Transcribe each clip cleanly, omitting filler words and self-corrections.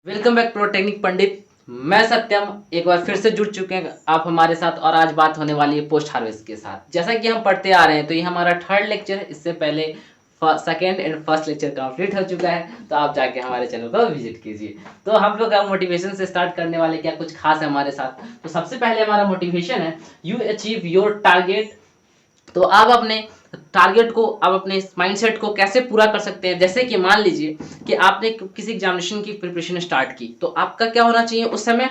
Welcome back प्रोटेक्निक पंडित। मैं सत्यम एक बार फिर से जुड़ चुके हैं आप हमारे साथ और आज बात होने वाली है पोस्ट हार्वेस्ट के साथ। जैसा कि हम पढ़ते आ रहे हैं तो ये हमारा थर्ड लेक्चर है। इससे पहले second and first lecture complete हो चुका है, तो आप जाके हमारे चैनल को विजिट कीजिए। तो हम लोग मोटिवेशन से स्टार्ट करने वाले, क्या कुछ खास है हमारे साथ। तो सबसे पहले हमारा मोटिवेशन है यू अचीव योर टारगेट। तो आप अपने टारगेट को, आप अपने माइंडसेट को कैसे पूरा कर सकते हैं। जैसे कि मान लीजिए कि आपने किसी एग्जामिनेशन की प्रिपरेशन स्टार्ट की, तो आपका क्या होना चाहिए उस समय,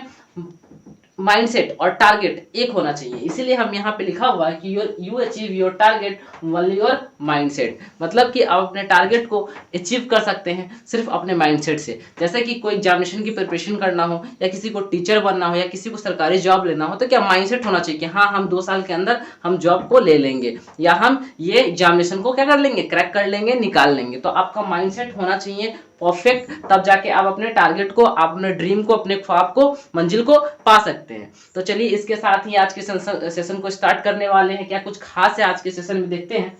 माइंडसेट और टारगेट एक होना चाहिए। इसीलिए हम यहाँ पे लिखा हुआ है कि you achieve your target only your mindset. मतलब कि आप अपने टारगेट को अचीव कर सकते हैं सिर्फ अपने माइंडसेट से। जैसे कि कोई एग्जामिनेशन की प्रिपरेशन करना हो, या किसी को टीचर बनना हो, या किसी को सरकारी जॉब लेना हो, तो क्या माइंडसेट होना चाहिए कि हाँ, हम 2 साल के अंदर हम जॉब को ले लेंगे, या हम ये एग्जामिनेशन को क्या कर लेंगे, क्रैक कर लेंगे, निकाल लेंगे। तो आपका माइंडसेट होना चाहिए परफेक्ट, तब जाके आप अपने टारगेट को, आप अपने ड्रीम को, अपने ख्वाब को, मंजिल को पा सकते हैं। तो चलिए इसके साथ ही आज के सेशन को स्टार्ट करने वाले हैं। क्या कुछ खास है आज के सेशन में, देखते हैं।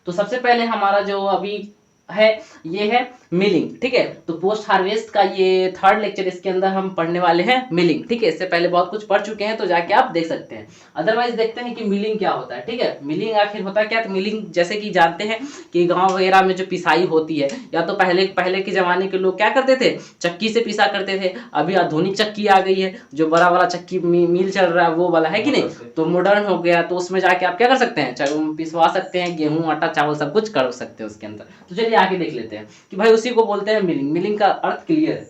तो सबसे पहले हमारा जो अभी है ये है मिलिंग। ठीक है, तो पोस्ट हार्वेस्ट का ये थर्ड लेक्चर, इसके अंदर हम पढ़ने वाले हैं मिलिंग। ठीक है, इससे पहले बहुत कुछ पढ़ चुके हैं, तो जाके आप देख सकते हैं। अदरवाइज देखते हैं कि मिलिंग क्या होता है। ठीक है, मिलिंग आखिर होता क्या है। तो मिलिंग जैसे कि जानते हैं कि गांव वगैरह में जो पिसाई होती है, या तो पहले के जमाने के लोग क्या करते थे, चक्की से पिसा करते थे। अभी आधुनिक चक्की आ गई है, जो बड़ा वाला चक्की मिल चल रहा है वो वाला है कि नहीं, तो मॉडर्न हो गया। तो उसमें जाके आप क्या कर सकते हैं, पिसवा सकते हैं, गेहूं, आटा, चावल सब कुछ कर सकते हैं उसके अंदर। तो चलिए आगे देख लेते हैं कि भाई उसी को बोलते हैं मिलिंग। मिलिंग का अर्थ क्लियर है,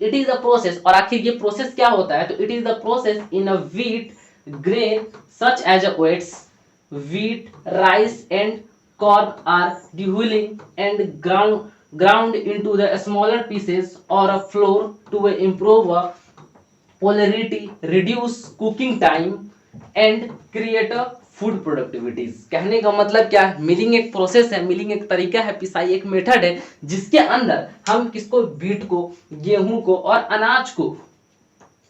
इट इज अ प्रोसेस। और आखिर ये प्रोसेस क्या होता है, तो it is the process in a wheat grain such as a oats, wheat, rice and corn are dehuling and ground into the smaller pieces or a flour to improve polarity, reduce cooking time and create a food productivities. कहने का मतलब क्या है, milling एक process है, milling एक तरीका है, पिसाई एक मेथड है, जिसके अंदर हम किसको, बीट को, गेहूं को और अनाज को,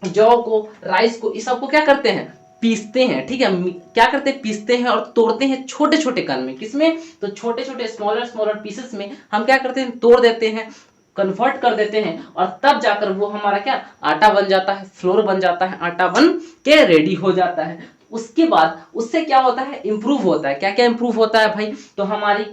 जौ को, राइस को, इस सबको क्या करते हैं, पीसते हैं। ठीक है, क्या करते हैं, पीसते हैं और तोड़ते हैं छोटे छोटे कण में। किसमें, तो छोटे छोटे स्मॉलर पीसेस में हम क्या करते हैं, तोड़ देते हैं, कन्वर्ट कर देते हैं, और तब जाकर वो हमारा क्या, आटा बन जाता है, फ्लोर बन जाता है, आटा बन के रेडी हो जाता है। उसके बाद उससे क्या होता है, इंप्रूव होता है। क्या क्या इंप्रूव होता है भाई, तो हमारी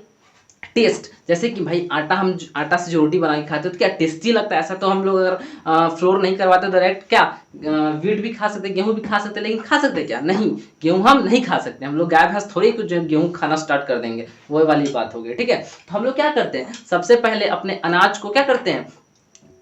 टेस्ट, जैसे कि भाई आटा, हम आटा से जो रोटी बना के खाते हो तो क्या टेस्टी लगता है। ऐसा तो हम लोग अगर फ्लोर नहीं करवाते तो डायरेक्ट क्या, व्हीट भी खा सकते, गेहूं भी खा सकते, लेकिन खा सकते क्या, नहीं, गेहूं हम नहीं खा सकते। हम लोग गाय भैंस थोड़ी कुछ गेहूं खाना स्टार्ट कर देंगे, वो वाली बात हो गई। ठीक है, तो हम लोग क्या करते हैं, सबसे पहले अपने अनाज को क्या करते हैं,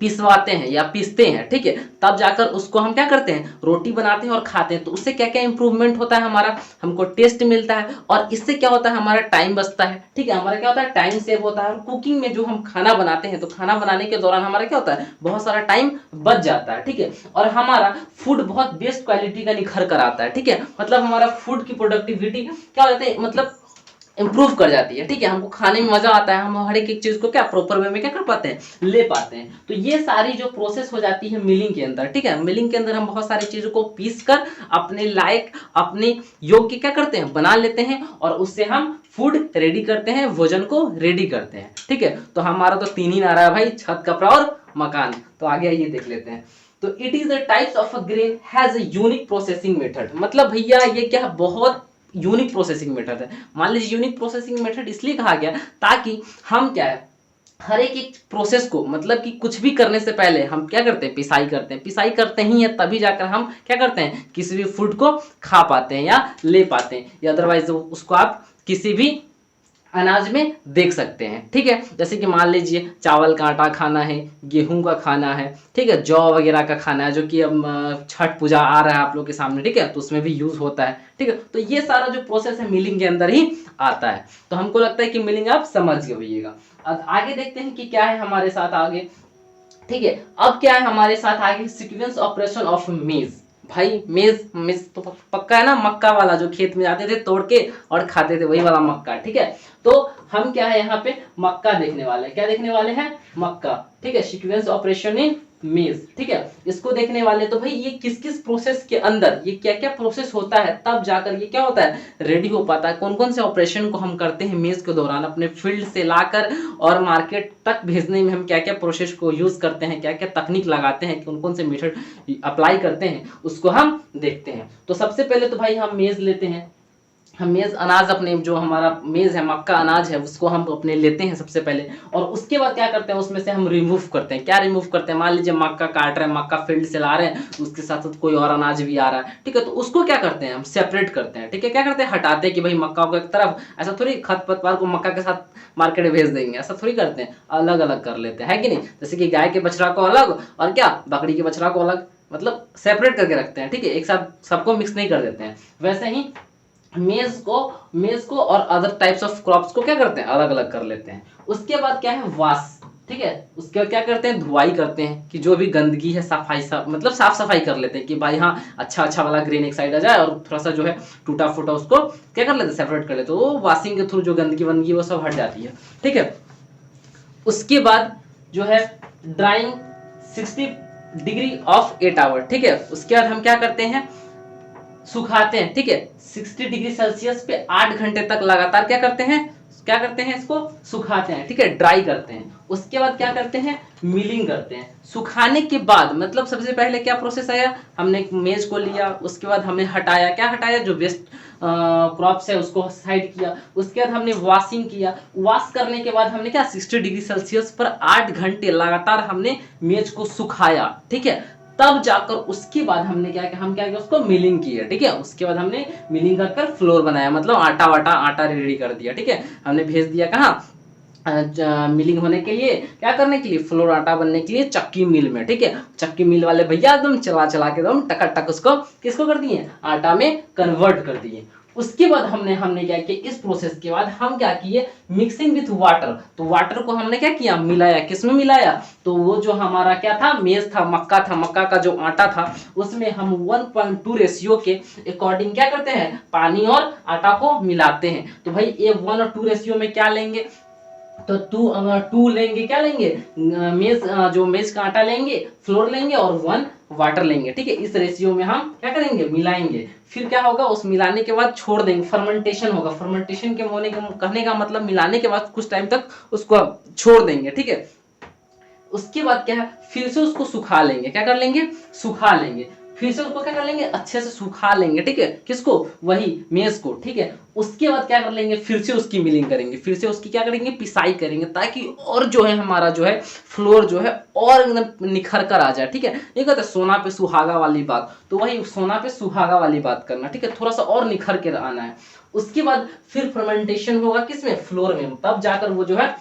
पिसवाते हैं या पीसते हैं। ठीक है, तब जाकर उसको हम क्या करते हैं, रोटी बनाते हैं और खाते हैं। तो उससे क्या क्या इंप्रूवमेंट होता है, हमारा, हमको टेस्ट मिलता है, और इससे क्या होता है, हमारा टाइम बचता है। ठीक है, हमारा क्या होता है, टाइम सेव होता है। और कुकिंग में जो हम खाना बनाते हैं, तो खाना बनाने के दौरान हमारा क्या होता है, बहुत सारा टाइम बच जाता है। ठीक है, और हमारा फूड बहुत बेस्ट क्वालिटी का निखर कर आता है। ठीक है, मतलब हमारा फूड की प्रोडक्टिविटी क्या हो जाती है, मतलब इंप्रूव कर जाती है। ठीक है, हमको खाने में मजा आता है, हम हर एक चीज को क्या प्रॉपर वे में क्या कर पाते हैं, ले पाते हैं। तो ये सारी जो प्रोसेस हो जाती है मिलिंग के अंदर। ठीक है, मिलिंग के अंदर हम बहुत सारी चीजों को पीस कर अपने लायक, अपने योग्य क्या करते हैं, बना लेते हैं, और उससे हम फूड रेडी करते हैं, भोजन को रेडी करते हैं। ठीक है, तो हमारा तो 3 ही नारा है भाई, छत, कपड़ा और मकान। तो आगे आइए देख लेते हैं। तो it is the types of a grain has a unique processing method. मतलब भैया ये क्या, बहुत यूनिक प्रोसेसिंग मेथड है। मान लीजिए यूनिक प्रोसेसिंग मेथड इसलिए कहा गया ताकि हम क्या है, हर एक प्रोसेस को, मतलब कि कुछ भी करने से पहले हम क्या करते हैं, पिसाई करते हैं। पिसाई करते ही है तभी जाकर हम क्या करते हैं, किसी भी फूड को खा पाते हैं या ले पाते हैं, या अदरवाइज उसको आप किसी भी अनाज में देख सकते हैं। ठीक है, जैसे कि मान लीजिए चावल का आटा खाना है, गेहूं का खाना है, ठीक है, जौ वगैरह का खाना है, जो कि अब छठ पूजा आ रहा है आप लोग के सामने। ठीक है, तो उसमें भी यूज होता है। ठीक है, तो ये सारा जो प्रोसेस है मिलिंग के अंदर ही आता है। तो हमको लगता है कि मिलिंग आप समझ गए होइएगा। अब आगे देखते हैं कि क्या है हमारे साथ आगे। ठीक है, अब क्या है हमारे साथ आगे, सीक्वेंस ऑपरेशन ऑफ मेज। भाई मेज, मेज तो पक्का है ना, मक्का वाला, जो खेत में जाते थे तोड़ के और खाते थे, वही वाला मक्का। ठीक है, तो हम क्या है यहाँ पे मक्का देखने वाले हैं। क्या देखने वाले हैं, मक्का। ठीक है, सीक्वेंस ऑपरेशन इन मेज, ठीक है। इसको देखने वाले तो भाई ये किस किस प्रोसेस के अंदर ये क्या क्या प्रोसेस होता है, तब जाकर ये क्या होता है, रेडी हो पाता है। कौन कौन से ऑपरेशन को हम करते हैं मेज के दौरान, अपने फील्ड से लाकर और मार्केट तक भेजने में हम क्या क्या प्रोसेस को यूज करते हैं, क्या क्या तकनीक लगाते हैं, कौन कौन से मेथड अप्लाई करते हैं, उसको हम देखते हैं। तो सबसे पहले तो भाई हम मेज लेते हैं, हम मेज अनाज अपने जो हमारा मेज है, मक्का अनाज है, उसको हम अपने लेते हैं सबसे पहले, और उसके बाद क्या करते हैं, उसमें से हम रिमूव करते हैं। क्या रिमूव करते हैं, मान लीजिए मक्का काट रहे हैं, मक्का फील्ड से ला रहे हैं, उसके साथ साथ कोई और अनाज भी आ रहा है, ठीक है, तो उसको क्या करते हैं, हम सेपरेट करते हैं, ठीक है। क्या करते हैं, हटाते हैं कि भाई मक्का को एक तरफ, ऐसा थोड़ी खरपतवार को मक्का के साथ मार्केट में भेज देंगे, ऐसा थोड़ी करते हैं, अलग अलग कर लेते हैं, है कि नहीं। जैसे कि गाय के बछड़ा को अलग और क्या बकरी के बछड़ा को अलग, मतलब सेपरेट करके रखते हैं, ठीक है, एक साथ सबको मिक्स नहीं कर देते हैं। वैसे ही मेज को और अदर टाइप्स ऑफ क्रॉप्स को क्या करते हैं, अलग अलग कर लेते हैं। उसके बाद क्या है, वाश, ठीक है, उसके बाद क्या करते हैं, धुआई करते हैं कि जो भी गंदगी है सफाई मतलब साफ सफाई कर लेते हैं कि भाई हाँ अच्छा वाला ग्रेन एक साइड आ जाए, और थोड़ा सा जो है टूटा फूटा उसको क्या कर लेते हैं, सेपरेट कर लेते हैं। वो वॉशिंग के थ्रू जो गंदगी वंदगी वो सब हट जाती है, ठीक है। उसके बाद जो है ड्राइंग 60 डिग्री ऑफ 8 आवर, ठीक है। उसके बाद हम क्या करते हैं, सुखाते हैं, ठीक है, 60 डिग्री सेल्सियस पे 8 घंटे तक लगातार क्या करते हैं, इसको सुखाते हैं, ठीक है, ड्राई करते हैं। उसके बाद क्या करते हैं, मिलिंग करते हैं। सुखाने के बाद मतलब सबसे पहले क्या प्रोसेस आया, हमने मेज को लिया, उसके बाद हमने हटाया, क्या हटाया, जो वेस्ट क्रॉप्स है उसको साइड किया। उसके बाद हमने वॉशिंग किया, वॉश करने के बाद हमने क्या 60 डिग्री सेल्सियस पर 8 घंटे लगातार हमने मेज को सुखाया, ठीक है। तब जाकर उसके बाद हमने क्या किया, हम क्या किया, उसको मिलिंग किया, ठीक है। उसके बाद हमने मिलिंग कर फ्लोर बनाया, मतलब आटा रेडी कर दिया, ठीक है। हमने भेज दिया कहाँ, मिलिंग होने के लिए, क्या करने के लिए, फ्लोर आटा बनने के लिए चक्की मिल में, ठीक है। चक्की मिल वाले भैया एकदम चला के एकदम टक उसको किसको कर दिए, आटा में कन्वर्ट कर दिए। उसके बाद हमने क्या किया, इस प्रोसेस के बाद हम क्या किए, मिक्सिंग विथ वाटर। तो वाटर को हमने क्या किया, मिलाया, किसमें मिलाया, तो वो जो हमारा क्या था, मेज था, मक्का का जो आटा था, उसमें हम 1.2 रेशियो के अकॉर्डिंग क्या करते हैं, पानी और आटा को मिलाते हैं। तो भाई ये 1 और 2 रेशियो में क्या लेंगे, तो टू लेंगे, क्या लेंगे, जो मेज का आटा लेंगे, फ्लोर लेंगे और 1 वाटर लेंगे, ठीक है। इस रेशियो में हम क्या करेंगे, मिलाएंगे। फिर क्या होगा, उस मिलाने के बाद छोड़ देंगे, फर्मेंटेशन होगा। फर्मेंटेशन के कहने का मतलब मिलाने के बाद कुछ टाइम तक उसको छोड़ देंगे, ठीक है। उसके बाद क्या है, फिर से उसको सुखा लेंगे, क्या कर लेंगे, सुखा लेंगे। फिर से उसको क्या कर लेंगे, अच्छे से सुखा लेंगे, ठीक है, किसको, वही मेज को, ठीक है। उसके बाद क्या कर लेंगे, फिर से उसकी मिलिंग करेंगे, फिर से उसकी क्या करेंगे, पिसाई करेंगे, ताकि और जो है हमारा जो है फ्लोर जो है और एकदम निखर कर आ जाए, ठीक है। ये कहते हैं सोना पे सुहागा वाली बात, तो वही सोना पे सुहागा वाली बात करना, ठीक है, थोड़ा सा और निखर के आना है। उसके बाद फिर फर्मेंटेशन होगा किसमें, फ्लोर में, तब जाकर वो जो है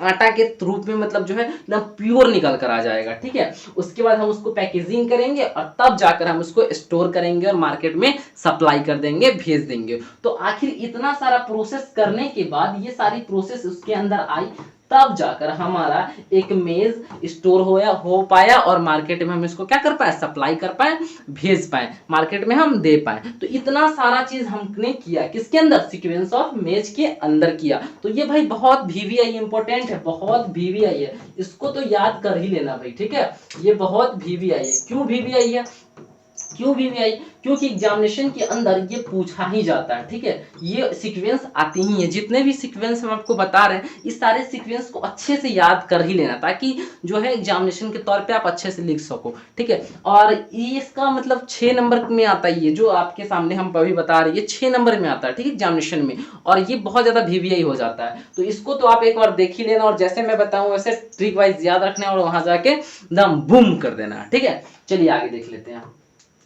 आटा के रूप में मतलब जो है एकदम प्योर निकल कर आ जाएगा, ठीक है। उसके बाद हम उसको पैकेजिंग करेंगे और तब जाकर हम उसको स्टोर करेंगे और मार्केट में सप्लाई कर देंगे, भेज देंगे। तो आखिर इतना सारा प्रोसेस करने के बाद, ये सारी प्रोसेस उसके अंदर आई, तब जाकर हमारा एक मेज स्टोर हो पाया और मार्केट में हम इसको क्या कर पाए, सप्लाई कर पाए, भेज पाए, मार्केट में हम दे पाए। तो इतना सारा चीज हमने किया किसके अंदर, सीक्वेंस ऑफ मेज के अंदर किया। तो ये भाई बहुत VVI इंपॉर्टेंट है, बहुत VVI है, इसको तो याद कर ही लेना भाई, ठीक है। ये बहुत VVI है। क्यों VVI है, क्यों VVI, क्योंकि एग्जामिनेशन के अंदर ये पूछा ही जाता है, ठीक है। ये सीक्वेंस आती ही है, जितने भी सीक्वेंस हम आपको बता रहे हैं, इस सारे सीक्वेंस को अच्छे से याद कर ही लेना, ताकि जो है एग्जामिनेशन के तौर पे आप अच्छे से लिख सको, ठीक है। और ये इसका मतलब 6 नंबर में आता है, ये जो आपके सामने हम अभी बता रहे हैं, ये 6 नंबर में आता है, ठीक है, एग्जामिनेशन में, और ये बहुत ज्यादा VVI हो जाता है। तो इसको तो आप एक बार देख ही लेना, और जैसे मैं बताऊं वैसे ट्रिक वाइज याद रखना है और वहां जाके एकदम बूम कर देना, ठीक है। चलिए आगे देख लेते हैं।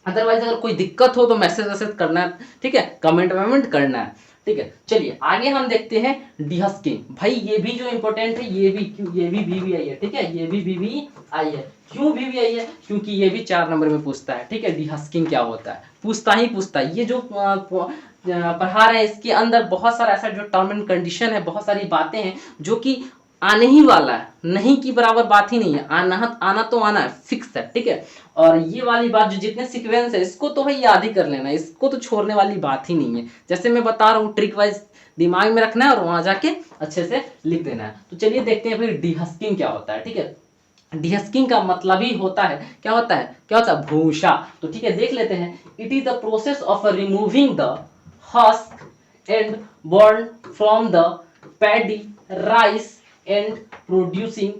अदरवाइज अगर कोई दिक्कत हो तो मैसेज करना है, ठीक है, कमेंट करना है, ठीक है। चलिए आगे हम देखते हैं डीहस्किंग। भाई ये भी जो इंपॉर्टेंट है, ये भी VVI है, ठीक है, ये भी VVI है। क्यों VVI है, क्योंकि ये भी 4 नंबर में पूछता है, ठीक है। डीहस्किंग क्या होता है, पूछता है। ये जो पढ़ा रहे हैं इसके अंदर बहुत सारा ऐसा जो टर्म एंड कंडीशन है, बहुत सारी बातें हैं जो कि आने ही वाला है, नहीं की बराबर बात ही नहीं है, आना तो आना है, फिक्स है, ठीक है। और ये वाली बात जो जितने सीक्वेंस है, इसको तो भाई याद ही कर लेना, इसको तो छोड़ने वाली बात ही नहीं है। जैसे मैं बता रहा हूँ, ट्रिक वाइज दिमाग में रखना है और वहां जाके अच्छे से लिख देना है। तो चलिए देखते हैं फिर डीहस्किंग क्या होता है, ठीक है। डिहस्किंग का मतलब ही होता है क्या होता है, क्या होता है, भूसा। तो ठीक है, देख लेते हैं। It is the process of removing the husk and bran from the paddy rice and producing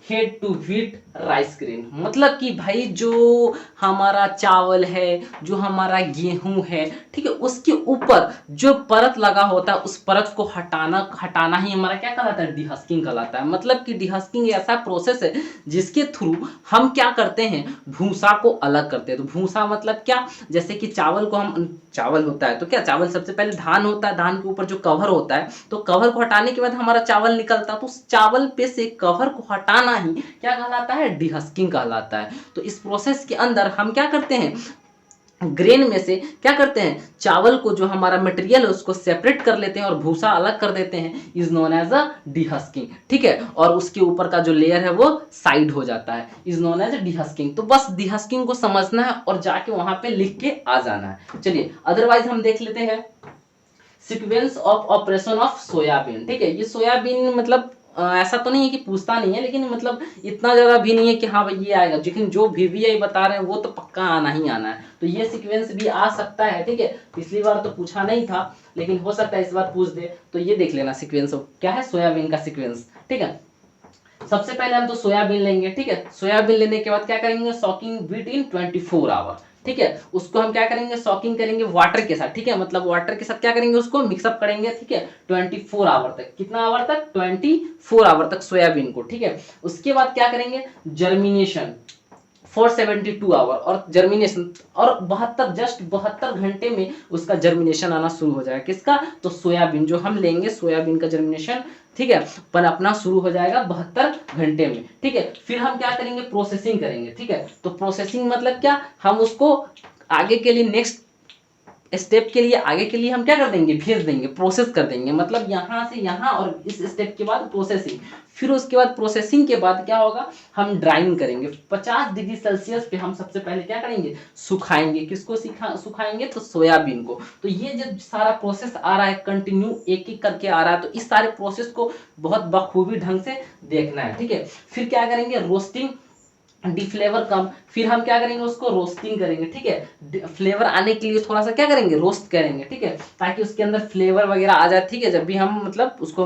head to wheat rice grain. मतलब कि भाई जो हमारा चावल है, जो हमारा गेहूं है, ठीक है, उसके ऊपर जो परत लगा होता है उस परत को हटाना हटाना ही हमारा क्या कहलाता है, डिहस्किंग कहलाता है। मतलब कि डिहस्किंग ऐसा प्रोसेस है जिसके थ्रू हम क्या करते हैं, भूसा को अलग करते हैं। तो भूसा मतलब क्या, जैसे कि चावल को हम, चावल होता है तो क्या, चावल सबसे पहले धान होता है, धान के ऊपर जो कवर होता है, तो कवर को हटाने के बाद हमारा चावल निकलता है, तो उस चावल पे से कवर को हटाना ही क्या कहलाता है, डिहस्किंग कहलाता है। तो इस प्रोसेस के अंदर हम क्या करते हैं, ग्रेन में से क्या करते हैं, चावल को जो हमारा मटेरियल है उसको सेपरेट कर लेते हैं और भूसा अलग कर देते हैं, इज नोन एज अ डिहस्किंग। ठीक है, और उसके ऊपर का जो लेयर है वो साइड हो जाता है, इज नोन एज डिहस्किंग। तो बस डिहस्किंग को समझना है और जाके वहां पे लिख के आ जाना है। चलिए अदरवाइज हम देख लेते हैं sequence of operation of soybean. ठीक है, ये सोयाबीन मतलब ऐसा तो नहीं है कि पूछता नहीं है, लेकिन मतलब इतना ज़्यादा भी नहीं है कि हाँ भाई ये आएगा, लेकिन जो VVI बता रहे हैं वो तो पक्का आना ही आना है। तो ये सीक्वेंस भी आ सकता है। ठीक है, पिछली बार तो पूछा नहीं था, लेकिन हो सकता है इस बार पूछ दे। तो ये देख लेना सीक्वेंस क्या है, सोयाबीन का सीक्वेंस। ठीक है, सबसे पहले हम तो सोयाबीन लेंगे। ठीक है, सोयाबीन लेने के बाद क्या करेंगे, सॉकिंग व्हीट इन 24 आवर। ठीक है, उसको हम क्या करेंगे, सॉकिंग करेंगे वाटर के साथ। ठीक है, मतलब वाटर के साथ क्या करेंगे, उसको मिक्सअप करेंगे। ठीक है, 24 आवर तक, कितना आवर तक, 24 आवर तक सोयाबीन को। ठीक है, उसके बाद क्या करेंगे, जर्मिनेशन फॉर 72 आवर, और जर्मिनेशन, और 72, जस्ट 72 घंटे में उसका जर्मिनेशन आना शुरू हो जाएगा। किसका, तो सोयाबीन जो हम लेंगे, सोयाबीन का जर्मिनेशन, ठीक है, पनपना शुरू हो जाएगा 72 घंटे में। ठीक है, फिर हम क्या करेंगे, प्रोसेसिंग करेंगे। ठीक है, तो प्रोसेसिंग मतलब क्या, हम उसको आगे के लिए, नेक्स्ट स्टेप के लिए, आगे के लिए हम क्या कर देंगे, भेज देंगे, प्रोसेस कर देंगे। मतलब यहाँ से यहाँ, और इस स्टेप के बाद प्रोसेसिंग, फिर उसके बाद प्रोसेसिंग के बाद क्या होगा, हम ड्राइंग करेंगे 50 डिग्री सेल्सियस पे। हम सबसे पहले क्या करेंगे, सुखाएंगे। किसको सुखाएंगे, तो सोयाबीन को। तो ये जब सारा प्रोसेस आ रहा है, कंटिन्यू एक एक करके आ रहा है, तो इस सारे प्रोसेस को बहुत बखूबी ढंग से देखना है। ठीक है, फिर क्या करेंगे, रोस्टिंग, डिफ्लेवर कम, फिर हम क्या करेंगे, उसको रोस्टिंग करेंगे। ठीक है, फ्लेवर आने के लिए थोड़ा सा क्या करेंगे, रोस्ट करेंगे। ठीक है, ताकि उसके अंदर फ्लेवर वगैरह आ जाए। ठीक है, जब भी हम मतलब उसको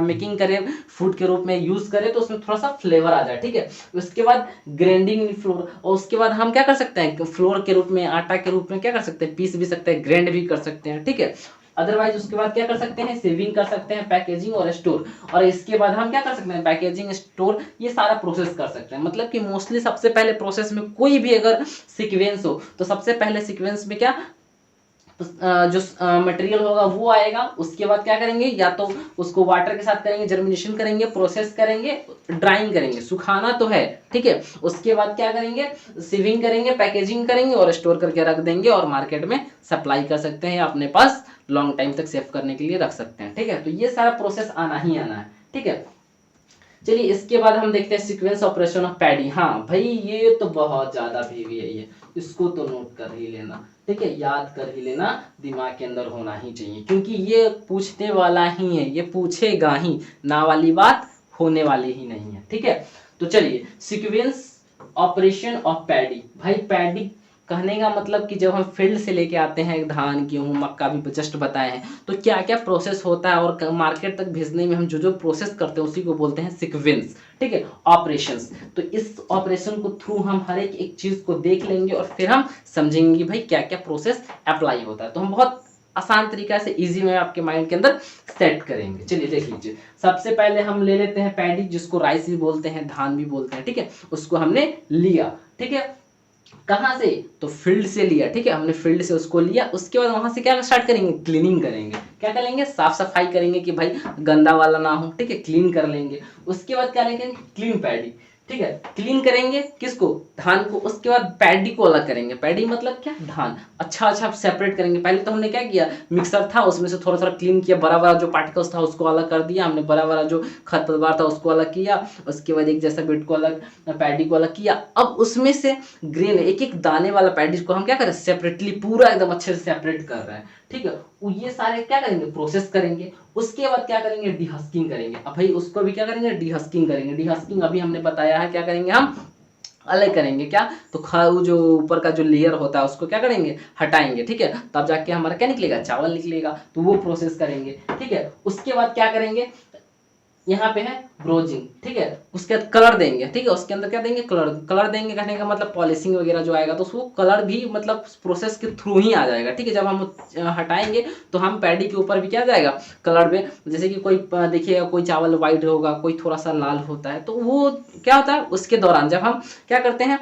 मेकिंग करें, फूड के रूप में यूज करें, तो उसमें थोड़ा सा फ्लेवर आ जाए। ठीक है, उसके बाद ग्राइंडिंग फ्लोर, और उसके बाद हम क्या कर सकते हैं, फ्लोर के रूप में, आटा के रूप में क्या कर सकते हैं, पीस भी सकते हैं, ग्राइंड भी कर सकते हैं। ठीक है, अदरवाइज उसके बाद क्या कर सकते हैं, सेविंग कर सकते हैं, पैकेजिंग और स्टोर। और इसके बाद हम क्या कर सकते हैं, पैकेजिंग, स्टोर, ये सारा प्रोसेस कर सकते हैं। मतलब कि मोस्टली सबसे पहले प्रोसेस में कोई भी अगर सीक्वेंस हो, तो सबसे पहले सीक्वेंस में क्या, जो मटेरियल होगा वो आएगा। उसके बाद क्या करेंगे, या तो उसको वाटर के साथ करेंगे, जर्मिनेशन करेंगे, प्रोसेस करेंगे, ड्राइंग करेंगे, सुखाना तो है। ठीक है, उसके बाद क्या करेंगे, सीविंग करेंगे, पैकेजिंग करेंगे और स्टोर करके रख देंगे, और मार्केट में सप्लाई कर सकते हैं, या अपने पास लॉन्ग टाइम तक सेव करने के लिए रख सकते हैं। ठीक है, तो ये सारा प्रोसेस आना ही आना है। ठीक है, चलिए इसके बाद हम देखते हैं सीक्वेंस ऑपरेशन ऑफ पैडी। हाँ भाई ये तो बहुत ज्यादा VVI है, इसको तो नोट कर ही लेना। ठीक है, याद कर ही लेना, दिमाग के अंदर होना ही चाहिए, क्योंकि ये पूछने वाला ही है, ये पूछेगा ही, ना वाली बात होने वाली ही नहीं है। ठीक है, तो चलिए सीक्वेंस ऑपरेशन ऑफ पैडी। भाई पैडी कहने का मतलब कि जब हम फील्ड से लेके आते हैं धान, गेहूं, मक्का भी जस्ट बताए हैं, तो क्या क्या प्रोसेस होता है, और मार्केट तक भेजने में हम जो जो प्रोसेस करते हैं उसी को बोलते हैं सीक्वेंस। ठीक है, ऑपरेशंस। तो इस ऑपरेशन को थ्रू हम हर एक एक चीज को देख लेंगे, और फिर हम समझेंगे भाई क्या क्या प्रोसेस अप्लाई होता है। तो हम बहुत आसान तरीका से इजी में आपके माइंड के अंदर सेट करेंगे। चलिए देख लीजिए, सबसे पहले हम ले लेते हैं पैडी, जिसको राइस भी बोलते हैं, धान भी बोलते हैं। ठीक है, उसको हमने लिया। ठीक है, कहाँ से, तो फील्ड से लिया। ठीक है, हमने फील्ड से उसको लिया। उसके बाद वहां से क्या स्टार्ट करेंगे, क्लीनिंग करेंगे। क्या करेंगे, साफ सफाई करेंगे कि भाई गंदा वाला ना हो। ठीक है, क्लीन कर लेंगे। उसके बाद क्या लेंगे, क्लीन पैडी। ठीक है, क्लीन करेंगे किसको, धान को। उसके बाद पैडी को अलग करेंगे। पैडी मतलब क्या, धान। अच्छा अच्छा सेपरेट करेंगे। पहले तो हमने क्या किया, मिक्सर था उसमें से थोड़ा थोड़ा क्लीन किया, बड़ा बड़ा जो पार्टिकल्स था उसको अलग कर दिया हमने, बड़ा बड़ा जो खरपतवार था उसको अलग किया। उसके बाद एक जैसा बिट को अलग, पैडी को अलग किया। अब उसमें से ग्रेन, एक एक दाने वाला पैडी को हम क्या करें, सेपरेटली पूरा एकदम अच्छे से सेपरेट कर रहे हैं। ठीक है, ये सारे क्या करेंगे, प्रोसेस करेंगे। उसके बाद क्या करेंगे, डीहस्किंग करेंगे। अब भाई उसको भी क्या करेंगे, डीहस्किंग करेंगे। डीहस्किंग अभी हमने बताया है, क्या करेंगे हम, अलग करेंगे। क्या, तो वो जो ऊपर का जो लेयर होता है उसको क्या करेंगे, हटाएंगे। ठीक है, तब जाके हमारा क्या निकलेगा, चावल निकलेगा। तो वो प्रोसेस करेंगे। ठीक है, उसके बाद क्या करेंगे, यहाँ पे है ब्रोजिंग। ठीक है, उसके बाद कलर देंगे। ठीक है, उसके अंदर क्या देंगे, कलर। कलर देंगे कहने का मतलब पॉलिशिंग वगैरह जो आएगा तो उसको कलर भी मतलब प्रोसेस के थ्रू ही आ जाएगा। ठीक है, जब हम हटाएंगे तो हम पैडी के ऊपर भी क्या जाएगा, कलर में। जैसे कि कोई देखिएगा, कोई चावल व्हाइट होगा, कोई थोड़ा सा लाल होता है, तो वो क्या होता है, उसके दौरान जब हम क्या करते हैं,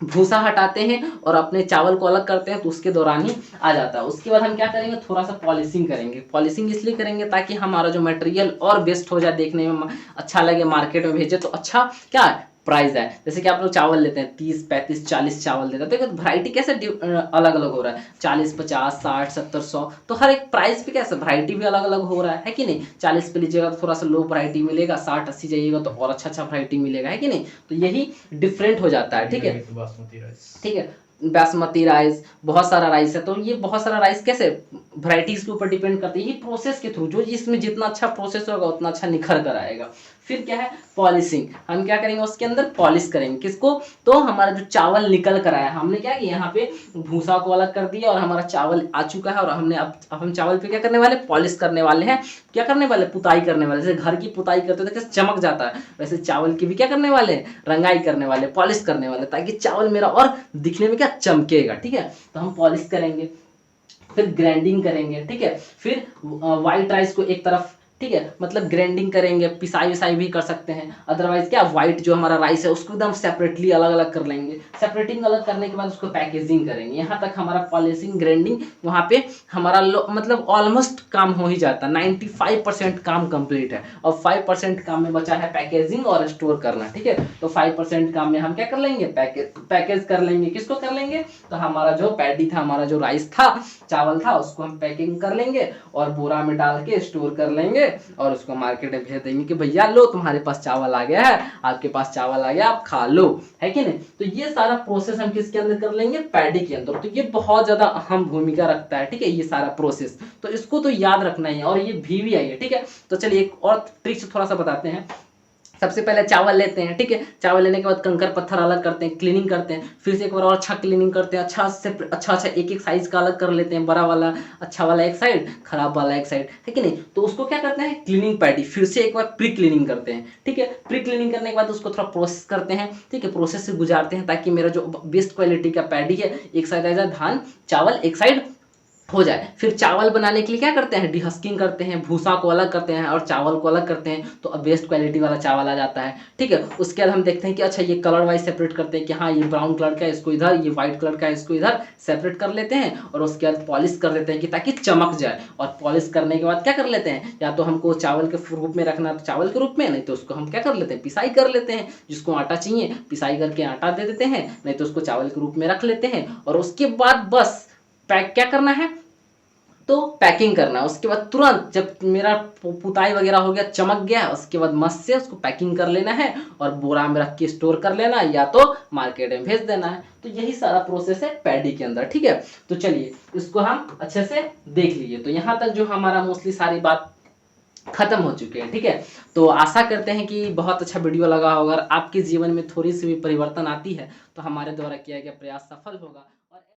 भूसा हटाते हैं और अपने चावल को अलग करते हैं, तो उसके दौरान ही आ जाता है। उसके बाद हम क्या करेंगे, थोड़ा सा पॉलिशिंग करेंगे। पॉलिशिंग इसलिए करेंगे ताकि हमारा जो मटेरियल और बेस्ट हो जाए, देखने में अच्छा लगे, मार्केट में भेजे तो अच्छा क्या प्राइस है। जैसे कि आप लोग चावल लेते हैं 30 35 40 चावल देते हैं, तो वैरायटी कैसे अलग अलग हो रहा है, 40 50 60 70 100, तो हर एक प्राइस पे कैसे वैरायटी भी अलग अलग हो रहा है कि नहीं। 40 पे लीजिएगा तो थोड़ा सा लो वैरायटी मिलेगा, 60 80 जाइएगा तो और अच्छा वैरायटी मिलेगा, है कि नहीं। तो यही डिफरेंट हो जाता है। ठीक है, ठीक है, बासमती राइस, बहुत सारा राइस है। तो ये बहुत सारा राइस कैसे वैरायटीज के ऊपर डिपेंड करती है, ये प्रोसेस के थ्रू, जो इसमें जितना अच्छा प्रोसेस होगा उतना अच्छा निखर कर आएगा। फिर क्या है, पॉलिशिंग। हम क्या करेंगे, उसके अंदर पॉलिश करेंगे। किसको, तो हमारा जो चावल निकल कर आया, हमने क्या किया, यहाँ पे भूसा को अलग कर दिया और हमारा चावल आ चुका है। और हमने अब हम चावल पे क्या करने वाले, पॉलिश करने वाले हैं। क्या करने वाले, पुताई करने वाले। जैसे घर की पुताई करते थे कैसे चमक जाता है, वैसे चावल की भी क्या करने वाले, रंगाई करने वाले, पॉलिश करने वाले, ताकि चावल मेरा और दिखने में क्या चमकेगा। ठीक है, तो हम पॉलिश करेंगे, फिर ग्राइंडिंग करेंगे। ठीक है, फिर व्हाइट राइस को एक तरफ, ठीक है, मतलब ग्राइंडिंग करेंगे, पिसाई विसाई भी कर सकते हैं। अदरवाइज क्या, व्हाइट जो हमारा राइस है उसको एकदम सेपरेटली अलग अलग कर लेंगे। सेपरेटिंग अलग करने के बाद उसको पैकेजिंग करेंगे। यहाँ तक हमारा पॉलिशिंग ग्राइंडिंग वहाँ पे हमारा मतलब ऑलमोस्ट काम हो ही जाता है। 95% काम कंप्लीट है और 5% काम में बचा है पैकेजिंग और स्टोर करना। ठीक है, तो 5% काम में हम क्या कर लेंगे, पैकेज कर लेंगे। किसको कर लेंगे, तो हमारा जो पैडी था, हमारा जो राइस था, चावल था, उसको हम पैकिंग कर लेंगे और बोरा में डाल के स्टोर कर लेंगे और उसको मार्केट में भेज देंगे कि भैया लो, तुम्हारे पास चावल आ गया है, आपके पास चावल आ गया, आप खा लो, है कि नहीं। तो ये सारा प्रोसेस हम किसके अंदर कर लेंगे, पैडी के अंदर। तो ये बहुत ज्यादा अहम भूमिका रखता है। ठीक है, ये सारा प्रोसेस, तो इसको तो याद रखना ही है। और ये VVI है। ठीक है, तो चलिए एक और ट्रिक से थोड़ा सा बताते हैं। सबसे पहले चावल लेते हैं। ठीक है, चावल लेने के बाद कंकर पत्थर अलग करते हैं, क्लीनिंग करते हैं। फिर से एक बार और अच्छा क्लीनिंग करते हैं, अच्छा से अच्छा एक एक साइज का अलग कर लेते हैं। बड़ा वाला अच्छा वाला एक साइड, खराब वाला एक साइड, है कि नहीं। तो उसको क्या करते हैं, क्लीनिंग पैडी, फिर से एक बार प्री क्लीनिंग करते हैं। ठीक है, प्री क्लीनिंग करने के बाद उसको थोड़ा प्रोसेस करते हैं। ठीक है, प्रोसेस से गुजारते हैं ताकि मेरा जो बेस्ट क्वालिटी का पैडी है, एक साइड आ जाए धान चावल, एक साइड हो जाए। फिर चावल बनाने के लिए क्या करते हैं, डिहस्किंग करते हैं, भूसा को अलग करते हैं और चावल को अलग करते हैं, तो अब बेस्ट क्वालिटी वाला चावल आ जाता है। ठीक है, उसके बाद हम देखते हैं कि अच्छा ये कलर वाइज सेपरेट करते हैं कि हाँ ये ब्राउन कलर का है इसको इधर, ये व्हाइट कलर का है इसको इधर, सेपरेट कर लेते हैं। और उसके बाद पॉलिश कर देते हैं कि ताकि चमक जाए। और पॉलिश करने के बाद क्या कर लेते हैं, या तो हमको चावल के रूप में रखना तो चावल के रूप में, नहीं तो उसको हम क्या कर लेते हैं, पिसाई कर लेते हैं। जिसको आटा चाहिए पिसाई करके आटा दे देते हैं, नहीं तो उसको चावल के रूप में रख लेते हैं। और उसके बाद बस पैक क्या करना है, तो पैकिंग करना है। उसके बाद तुरंत जब मेरा पुताई वगैरह हो गया, चमक गया, उसके बाद मस्त से उसको पैकिंग कर लेना है और बोरा में रख के स्टोर कर लेना है, या तो मार्केट में भेज देना है। तो यही सारा प्रोसेस है पैडी के अंदर। ठीक है, तो चलिए इसको हम अच्छे से देख लीजिए। तो यहाँ तक जो हमारा मोस्टली सारी बात खत्म हो चुके हैं। ठीक है, तो आशा करते हैं कि बहुत अच्छा वीडियो लगा होगा। अगर आपके जीवन में थोड़ी सी भी परिवर्तन आती है तो हमारे द्वारा किया गया प्रयास सफल होगा।